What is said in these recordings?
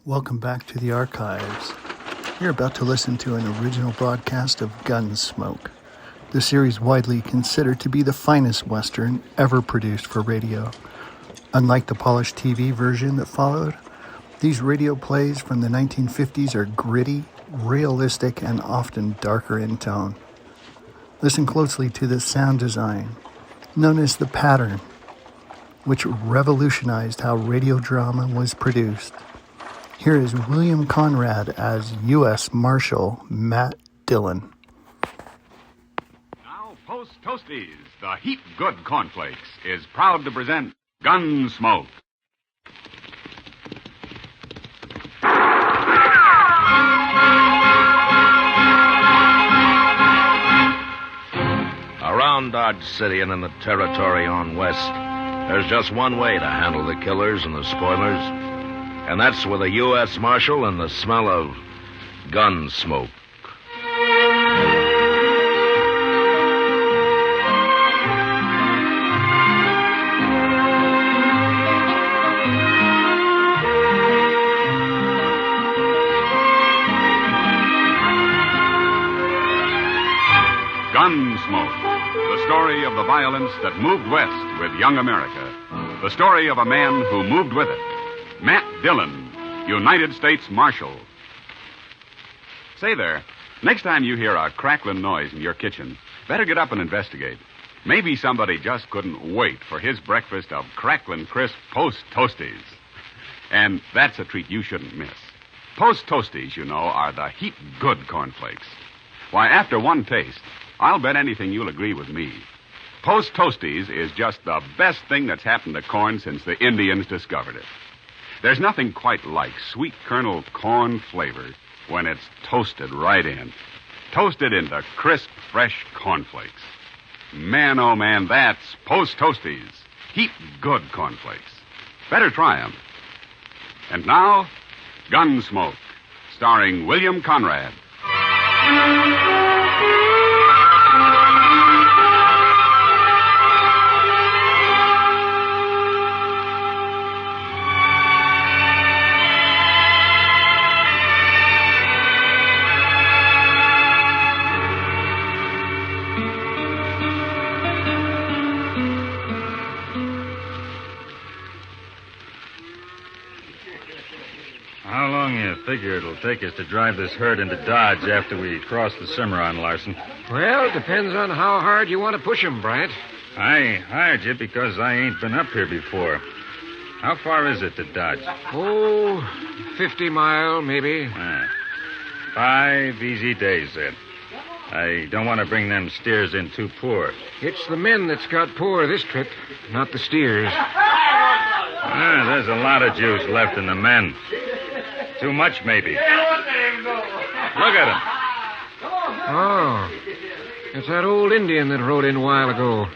Welcome back to the archives. You're about to listen to an original broadcast of Gunsmoke, the series widely considered to be the finest Western ever produced for radio. Unlike the polished TV version that followed, these radio plays from the 1950s are gritty, realistic, and often darker in tone. Listen closely to the sound design, known as the pattern, which revolutionized how radio drama was produced. Here is William Conrad as U.S. Marshal Matt Dillon. Now, Post Toasties, the heap good cornflakes, is proud to present Gunsmoke. Around Dodge City and in the territory on west, there's just one way to handle the killers and the spoilers, and that's with a U.S. Marshal and the smell of gun smoke. Gunsmoke, the story of the violence that moved west with young America. The story of a man who moved with it. Matt Dillon, United States Marshal. Say there, next time you hear a crackling noise in your kitchen, better get up and investigate. Maybe somebody just couldn't wait for his breakfast of crackling crisp Post Toasties. And that's a treat you shouldn't miss. Post Toasties, you know, are the heap good cornflakes. Why, after one taste, I'll bet anything you'll agree with me. Post Toasties is just the best thing that's happened to corn since the Indians discovered it. There's nothing quite like sweet kernel corn flavor when it's toasted right in. Toasted into crisp, fresh cornflakes. Man, oh man, that's Post Toasties. Heap good cornflakes. Better try 'em. And now, Gunsmoke, starring William Conrad. How long you figure it'll take us to drive this herd into Dodge after we cross the Cimarron, Larson? Well, depends on how hard you want to push 'em, Bryant. I hired you because I ain't been up here before. How far is it to Dodge? Oh, 50 mile, maybe. 5 easy days, then. I don't want to bring them steers in too poor. It's the men that's got poor this trip, not the steers. There's a lot of juice left in the men. Too much, maybe. Look at them. Oh, it's that old Indian that rode in a while ago.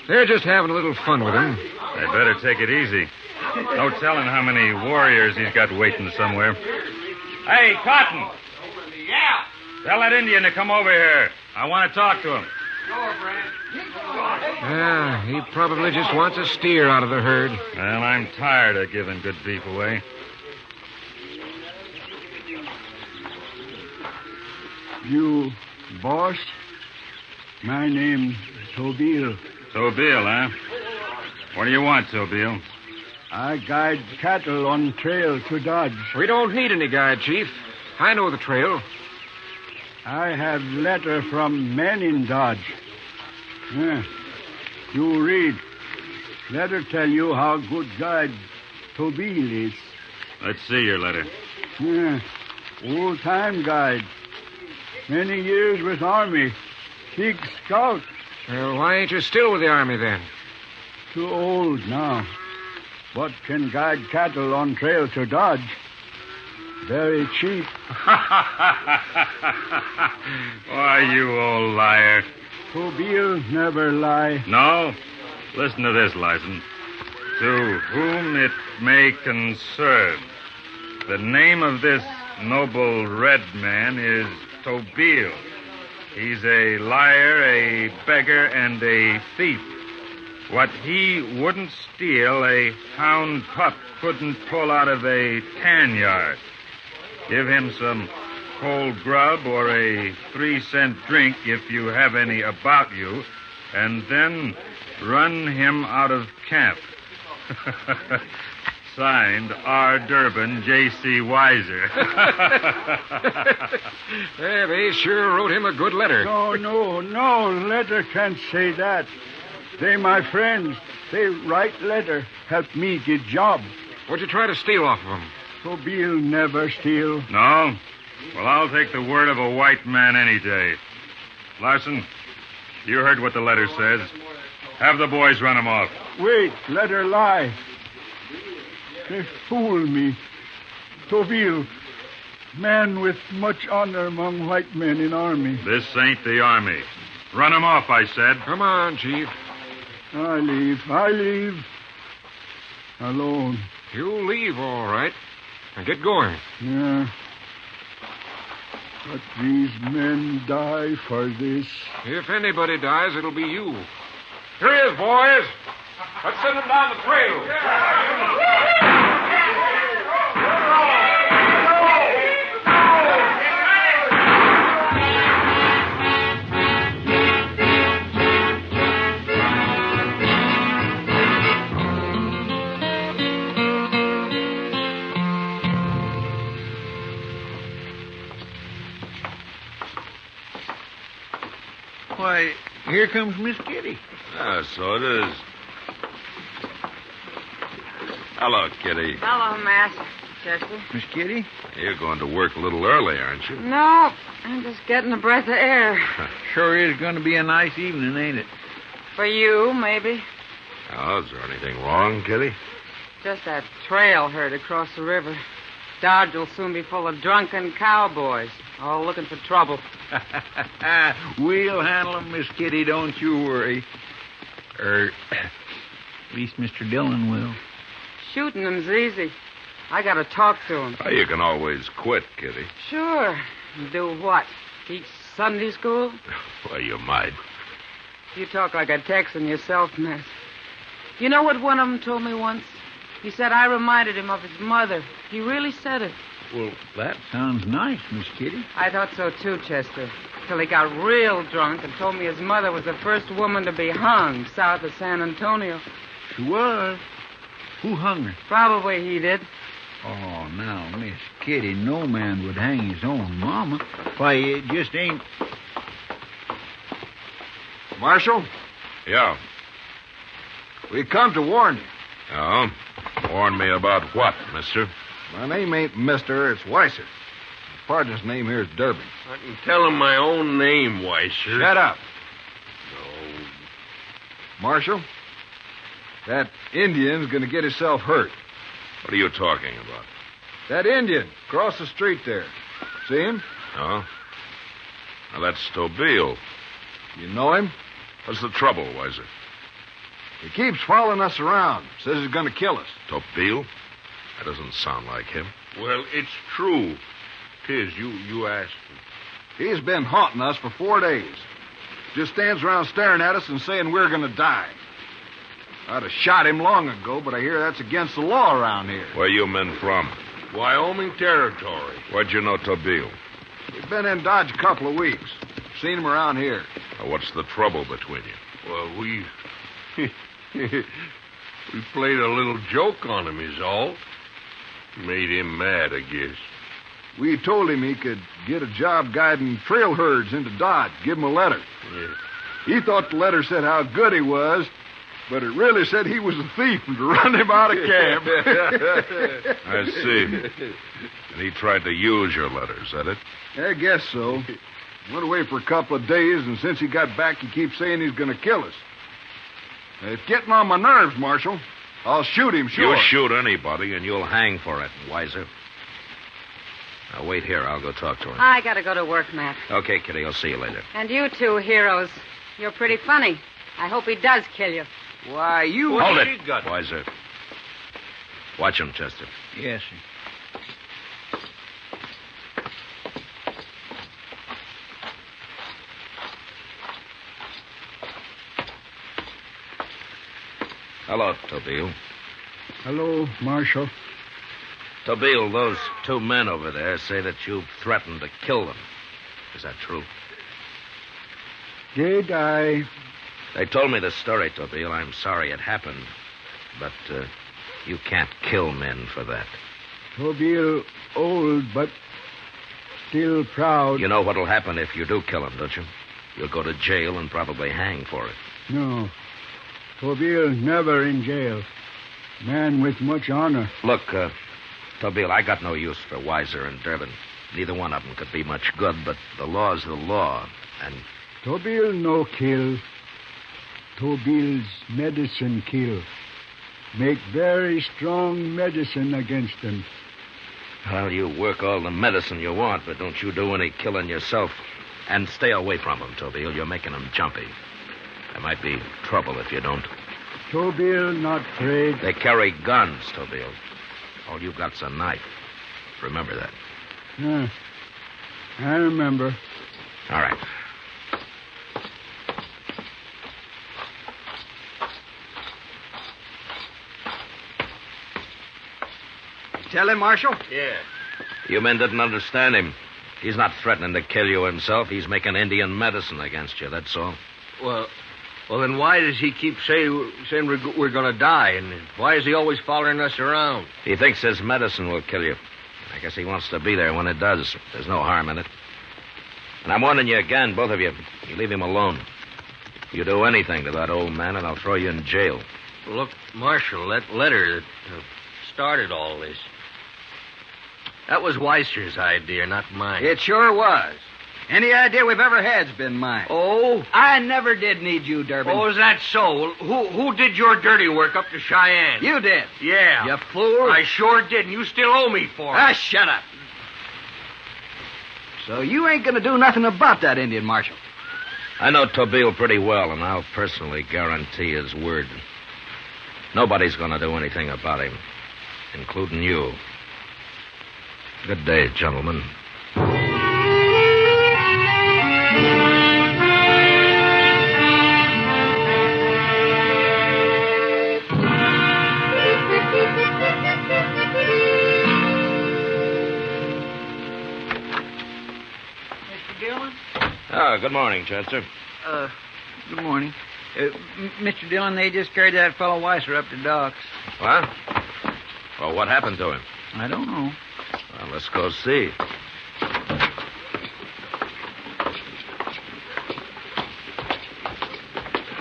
They're just having a little fun with him. They better take it easy. No telling how many warriors he's got waiting somewhere. Hey, Cotton! Yeah. Tell that Indian to come over here. I want to talk to him. Yeah, he probably just wants a steer out of the herd. Well, I'm tired of giving good beef away. You, boss? My name's Tobiel. Tobiel, huh? What do you want, Tobiel? I guide cattle on trail to Dodge. We don't need any guide, Chief. I know the trail. I have letter from men in Dodge. You read. Letter tell you how good guide Tobiel is. Let's see your letter. Old-time guide. Many years with Army. Big scout. Well, why ain't you still with the Army, then? Too old now. But can guide cattle on trail to Dodge. Very cheap. Why, you old liar. Tobiel never lie. No? Listen to this, Larson. To whom it may concern, the name of this noble red man is Tobiel. He's a liar, a beggar, and a thief. What he wouldn't steal, a hound pup couldn't pull out of a tan yard. Give him some cold grub or a 3-cent drink if you have any about you, and then run him out of camp. Signed, R. Durbin, J.C. Weiser. Yeah, they sure wrote him a good letter. No, letter can't say that. They my friends. They write letter, help me get job. What'd you try to steal off of him? Tobiel never steal. No? Well, I'll take the word of a white man any day. Larson, you heard what the letter says. Have the boys run him off. Wait, let her lie. They fool me. Tobiel, man with much honor among white men in army. This ain't the army. Run him off, I said. Come on, Chief. I leave. Alone. You leave, all right. And get going. Yeah. But these men die for this. If anybody dies, it'll be you. Here he is, boys. Let's send him down the trail. Why, here comes Miss Kitty. Ah, so it is. Hello, Kitty. Hello, Master Chester. Miss Kitty? You're going to work a little early, aren't you? No, I'm just getting a breath of air. Sure is going to be a nice evening, ain't it? For you, maybe. Oh, is there anything wrong, Kitty? Just that trail herd across the river. Dodge will soon be full of drunken cowboys, all looking for trouble. We'll handle 'em, Miss Kitty, don't you worry. At least Mr. Dillon will. Shooting them's easy. I gotta talk to him. Oh, you can always quit, Kitty. Sure. Do what? Teach Sunday school? Well, you might. You talk like a Texan yourself, Miss. You know what one of them told me once? He said I reminded him of his mother. He really said it. Well, that sounds nice, Miss Kitty. I thought so too, Chester. Till he got real drunk and told me his mother was the first woman to be hung south of San Antonio. She was. Who hung her? Probably he did. Oh, now, Miss Kitty, no man would hang his own mama. Why, it just ain't... Marshal, Yeah. we come to warn you. Oh? Warn me about what, mister? My name ain't Mister, it's Weiser. My partner's name here is Durbin. I can tell him my own name, Weiser. Shut up. No. Marshal, that Indian's going to get himself hurt. What are you talking about? That Indian, across the street there. See him? Oh? Now, that's Tobiel. You know him? What's the trouble, Weiser? He keeps following us around. Says he's going to kill us. Tobiel? That doesn't sound like him. Well, it's true. 'Tis. You asked him. He's been haunting us for 4 days. Just stands around staring at us and saying we're going to die. I'd have shot him long ago, but I hear that's against the law around here. Where you men from? Wyoming Territory. Where'd you know Tobiel? We've been in Dodge a couple of weeks. Seen him around here. Now, what's the trouble between you? Well, we played a little joke on him, is all. Made him mad, I guess. We told him he could get a job guiding trail herds into Dodge. Give him a letter. Yeah. He thought the letter said how good he was, but it really said he was a thief and to run him out of camp. I see. And he tried to use your letter, is that it? I guess so. Went away for a couple of days, and since he got back, he keeps saying he's going to kill us. It's getting on my nerves, Marshal. I'll shoot him, sure. You shoot anybody, and you'll hang for it, Weiser. Now, wait here. I'll go talk to him. I gotta go to work, Matt. Okay, Kitty. I'll see you later. And you two heroes, you're pretty funny. I hope he does kill you. Why, you... Hold it, Weiser. Watch him, Chester. Yes, sir. Hello, Tobiel. Hello, Marshal. Tobiel, those two men over there say that you threatened to kill them. Is that true? Did I? They told me the story, Tobiel. I'm sorry it happened. But you can't kill men for that. Tobiel, old, but still proud. You know what'll happen if you do kill him, don't you? You'll go to jail and probably hang for it. No. Tobiel never in jail. Man with much honor. Look, Tobiel, I got no use for Weiser and Durbin. Neither one of them could be much good, but the law's the law, and... Tobiel no kill. Tobiel's medicine kill. Make very strong medicine against them. Well, you work all the medicine you want, but don't you do any killing yourself. And stay away from them, Tobiel. You're making them jumpy. There might be trouble if you don't. Tobiel not afraid. They carry guns, Tobiel. All you got's a knife. Remember that. Yeah, I remember. All right. Tell him, Marshal? Yeah. You men didn't understand him. He's not threatening to kill you himself. He's making Indian medicine against you, that's all. Well, then why does he keep saying we're going to die? And why is he always following us around? He thinks his medicine will kill you. I guess he wants to be there when it does. There's no harm in it. And I'm warning you again, both of you. You leave him alone. You do anything to that old man, and I'll throw you in jail. Look, Marshal, that letter that started all this, that was Weiser's idea, not mine. It sure was. Any idea we've ever had's been mine. Oh? I never did need you, Durbin. Oh, is that so? Who did your dirty work up to Cheyenne? You did. Yeah. You fool. I sure did, and you still owe me for it. Shut up. So you ain't gonna do nothing about that Indian, Marshal. I know Tobiel pretty well, and I'll personally guarantee his word. Nobody's going to do anything about him, including you. Good day, gentlemen. Mr. Dillon? Oh, good morning, Chester. Good morning. Mr. Dillon, they just carried that fellow Weiser up to docks. What? Well, what happened to him? I don't know. Well, let's go see.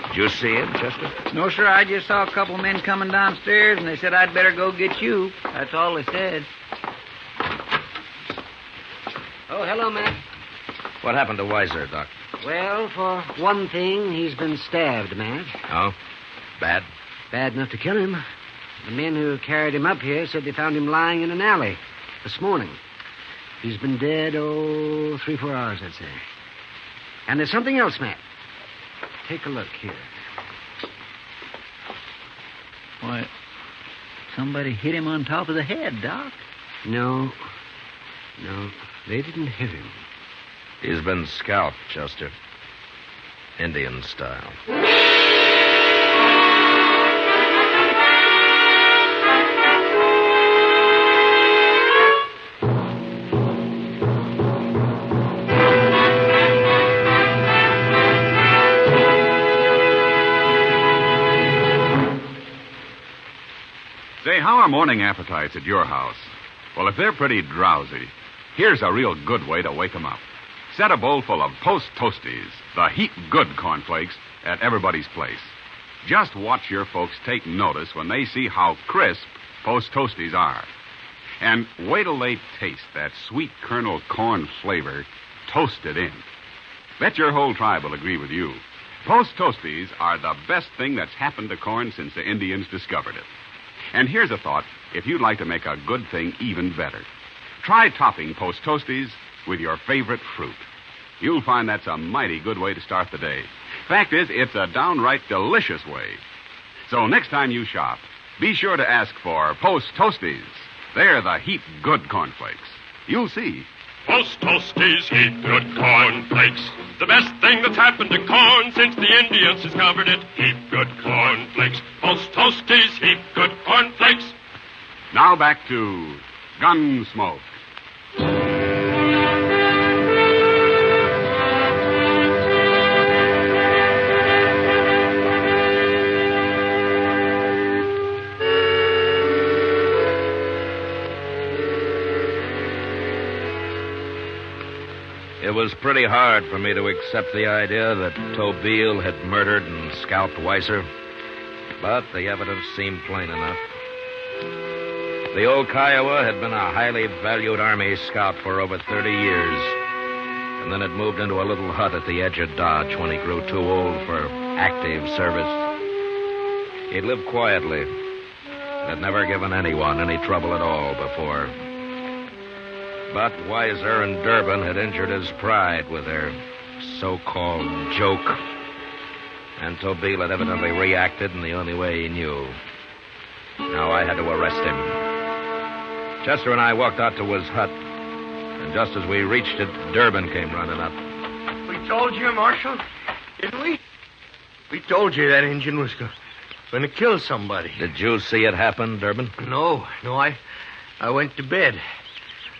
Did you see him, Chester? No, sir, I just saw a couple of men coming downstairs, and they said I'd better go get you. That's all they said. Oh, hello, Matt. What happened to Weiser, Doc? Well, for one thing, he's been stabbed, Matt. Oh? Bad? Bad enough to kill him. The men who carried him up here said they found him lying in an alley this morning. He's been dead, 3-4 hours, I'd say. And there's something else, Matt. Take a look here. Why, somebody hit him on top of the head, Doc. No, they didn't hit him. He's been scalped, Chester. Indian style. Say, how are morning appetites at your house? Well, if they're pretty drowsy, here's a real good way to wake 'em up. Set a bowl full of Post Toasties, the heap good cornflakes, at everybody's place. Just watch your folks take notice when they see how crisp Post Toasties are. And wait till they taste that sweet kernel corn flavor toasted in. Bet your whole tribe will agree with you. Post Toasties are the best thing that's happened to corn since the Indians discovered it. And here's a thought if you'd like to make a good thing even better. Try topping Post Toasties with your favorite fruit. You'll find that's a mighty good way to start the day. Fact is, it's a downright delicious way. So next time you shop, be sure to ask for Post Toasties. They're the heap good cornflakes. You'll see. Toasties, heap good cornflakes. The best thing that's happened to corn since the Indians discovered it. Heap good cornflakes. Toasties, heap good cornflakes. Now back to Gunsmoke. It was pretty hard for me to accept the idea that Tobiel had murdered and scalped Weiser, but the evidence seemed plain enough. The old Kiowa had been a highly valued Army scout for over 30 years, and then had moved into a little hut at the edge of Dodge when he grew too old for active service. He'd lived quietly and had never given anyone any trouble at all before. But Weiser and Durbin had injured his pride with their so-called joke. And Tobiel had evidently reacted in the only way he knew. Now I had to arrest him. Chester and I walked out to his hut. And just as we reached it, Durbin came running up. We told you, Marshal, didn't we? We told you that Injun was going to kill somebody. Did you see it happen, Durbin? No, I went to bed.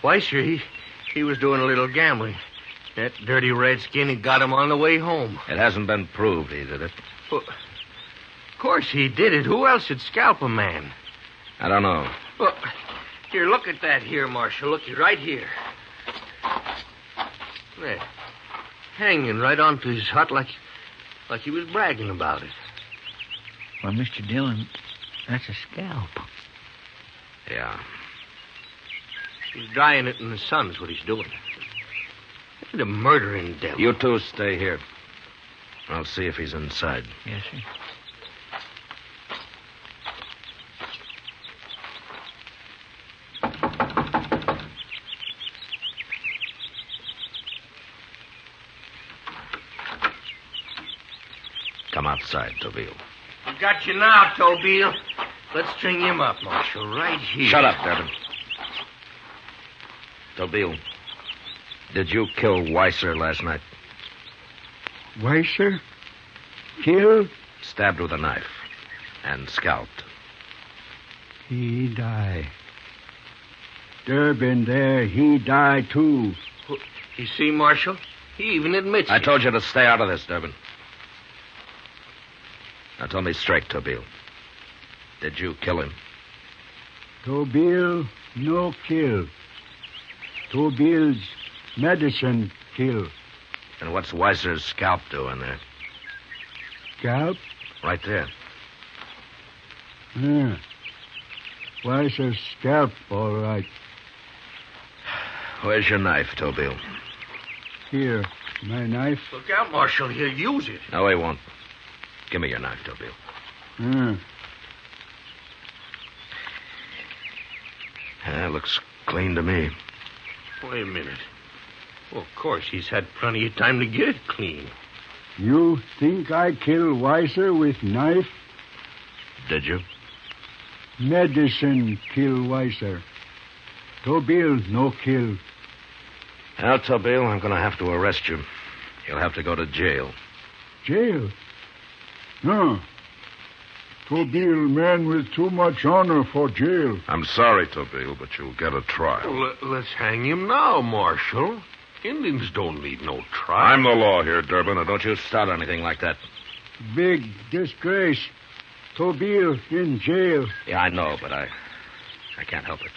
Weiser, he was doing a little gambling. That dirty redskin had got him on the way home. It hasn't been proved he did it. Well, of course he did it. Who else would scalp a man? I don't know. Well, here, look at that here, Marshal. Look, right here. There. Hanging right onto his hut like he was bragging about it. Well, Mr. Dillon, that's a scalp. Yeah. He's drying it in the sun is what he's doing. The murdering devil. You two stay here. I'll see if he's inside. Yes, sir. Come outside, Tobiel. We got you now, Tobiel. Let's string him up, Marshal, right here. Shut up, Durbin. Tobiel, did you kill Weiser last night? Weiser? Killed? Stabbed with a knife and scalped. He died. Durbin there, he died too. You see, Marshal? He even admits I it. told you to stay out of this, Durbin. Now tell me straight, Tobiel. Did you kill him? Tobiel no kill. Tobiel's medicine kill. And what's Weiser's scalp doing there? Scalp? Right there. Yeah. Weiser's scalp, all right. Where's your knife, Tobiel? Here, my knife. Look out, Marshal. He'll use it. No, he won't. Give me your knife, Tobiel. Yeah. Yeah, looks clean to me. Wait a minute. Well, of course, he's had plenty of time to get it clean. You think I kill Weiser with knife? Did you? Medicine kill Weiser. Tobiel no kill. Now, Tobiel, I'm going to have to arrest you. You'll have to go to jail. Jail? No. Tobiel man with too much honor for jail. I'm sorry, Tobiel, but you'll get a trial. Well, let's hang him now, Marshal. Indians don't need no trial. I'm the law here, Durbin. Now, don't you start anything like that. Big disgrace. Tobiel in jail. Yeah, I know, but I can't help it.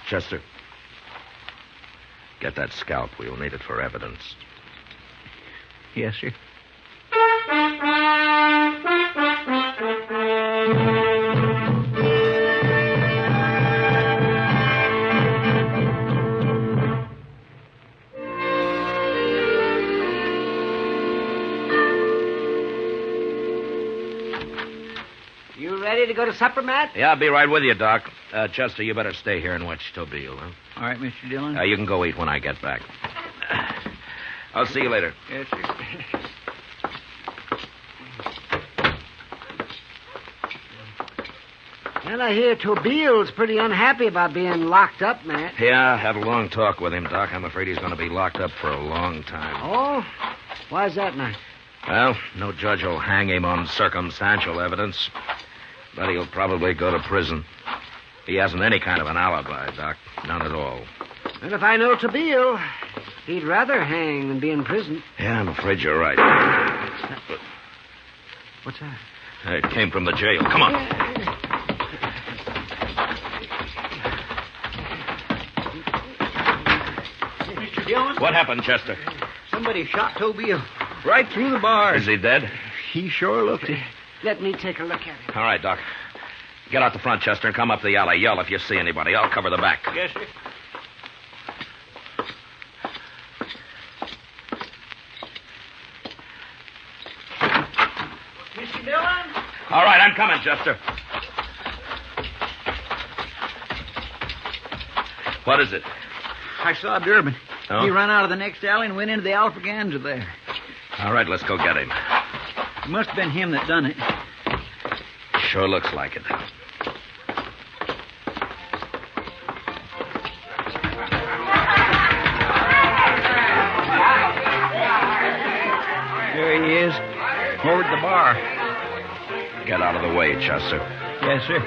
Chester, get that scalp. We'll need it for evidence. Yes, sir. You ready to go to supper, Matt? Yeah, I'll be right with you, Doc. Chester, you better stay here and watch Tobiel, huh? All right, Mr. Dillon. You can go eat when I get back. I'll see you later. Yes, sir. And I hear Tobiel's pretty unhappy about being locked up, Matt. Yeah, I had a long talk with him, Doc. I'm afraid he's going to be locked up for a long time. Oh? Why's that, Matt? Well, no judge will hang him on circumstantial evidence, but he'll probably go to prison. He hasn't any kind of an alibi, Doc. None at all. Well, if I know Tobiel, he'd rather hang than be in prison. Yeah, I'm afraid you're right. What's that? It came from the jail. Come on. Mr. Dillon? What happened, Chester? Somebody shot Tobiel right through the bars. Is he dead? He sure looked it. Let me take a look at it. All right, Doc. Get out the front, Chester, and come up the alley. Yell if you see anybody. I'll cover the back. Yes, sir. Mr. Dillon? All right, I'm coming, Chester. What is it? I saw Durbin. Oh? He ran out of the next alley and went into the Alfraganza there. All right, let's go get him. It must have been him that done it. Sure looks like it. There he is, over at the bar. Get out of the way, Chester. Yes, sir.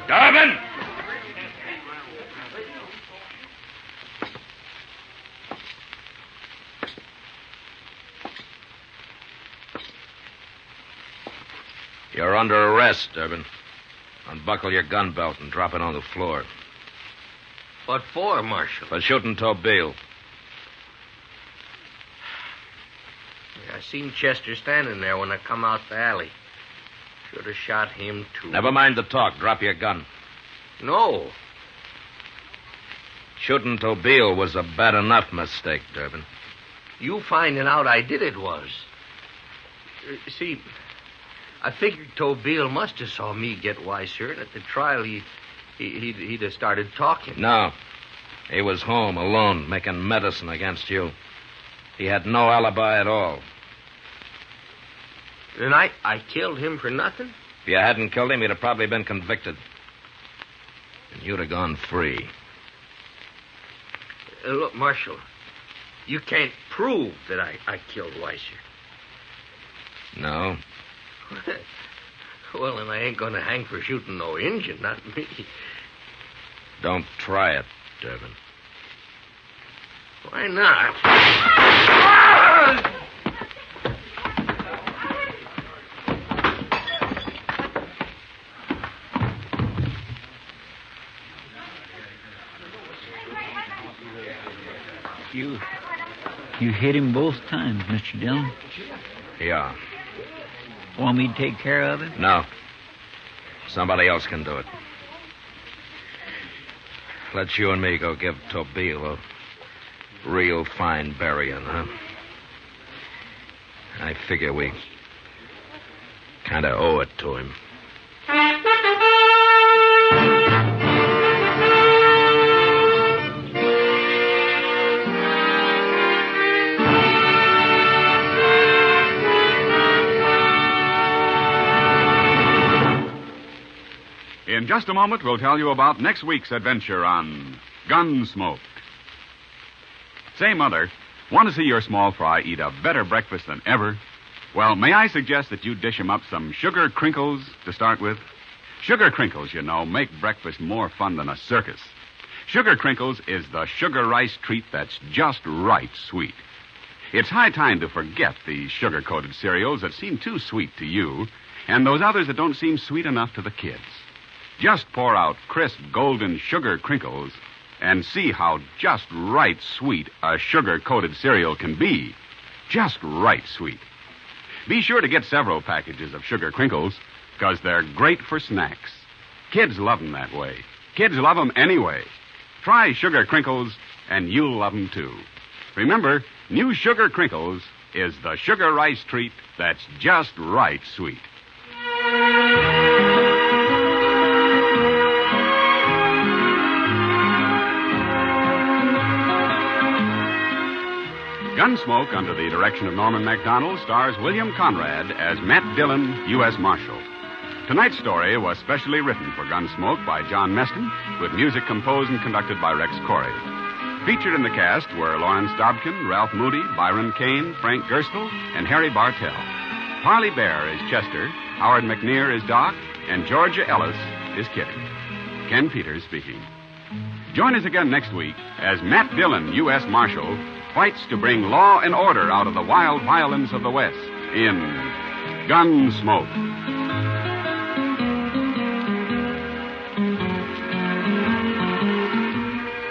Durbin! You're under arrest, Durbin. Unbuckle your gun belt and drop it on the floor. What for, Marshal? For shooting Tobiel. I seen Chester standing there when I come out the alley. Should have shot him, too. Never mind the talk. Drop your gun. No. Shooting Tobiel was a bad enough mistake, Durbin. You finding out I did it was. See, I figured Tobiel must have saw me get wiser, and at the trial he'd have started talking. No. He was home, alone, making medicine against you. He had no alibi at all. And I killed him for nothing? If you hadn't killed him, he'd have probably been convicted. And you'd have gone free. Look, Marshal, you can't prove that I killed Weiser. No? Well, then I ain't going to hang for shooting no Injun, not me. Don't try it, Durbin. Why not? You hit him both times, Mr. Dillon. Yeah. Want me to take care of it? No. Somebody else can do it. Let you and me go give Tobiel a real fine burying, huh? I figure we kind of owe it to him. In just a moment, we'll tell you about next week's adventure on Gunsmoke. Say, Mother, want to see your small fry eat a better breakfast than ever? Well, may I suggest that you dish him up some sugar crinkles to start with? Sugar crinkles, you know, make breakfast more fun than a circus. Sugar crinkles is the sugar rice treat that's just right sweet. It's high time to forget the sugar-coated cereals that seem too sweet to you and those others that don't seem sweet enough to the kids. Just pour out crisp golden sugar crinkles and see how just right sweet a sugar-coated cereal can be. Just right sweet. Be sure to get several packages of sugar crinkles because they're great for snacks. Kids love them that way. Kids love them anyway. Try sugar crinkles and you'll love them too. Remember, new sugar crinkles is the sugar rice treat that's just right sweet. Gunsmoke, under the direction of Norman MacDonald, stars William Conrad as Matt Dillon, U.S. Marshal. Tonight's story was specially written for Gunsmoke by John Meston, with music composed and conducted by Rex Corey. Featured in the cast were Lawrence Dobkin, Ralph Moody, Byron Kane, Frank Gerstle, and Harry Bartell. Parley Bear is Chester, Howard McNear is Doc, and Georgia Ellis is Kitty. Ken Peters speaking. Join us again next week as Matt Dillon, U.S. Marshal, fights to bring law and order out of the wild violence of the West in Gunsmoke.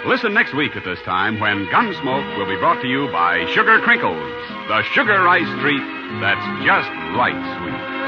Listen next week at this time when Gunsmoke will be brought to you by Sugar Crinkles, the sugar ice treat that's just right sweet.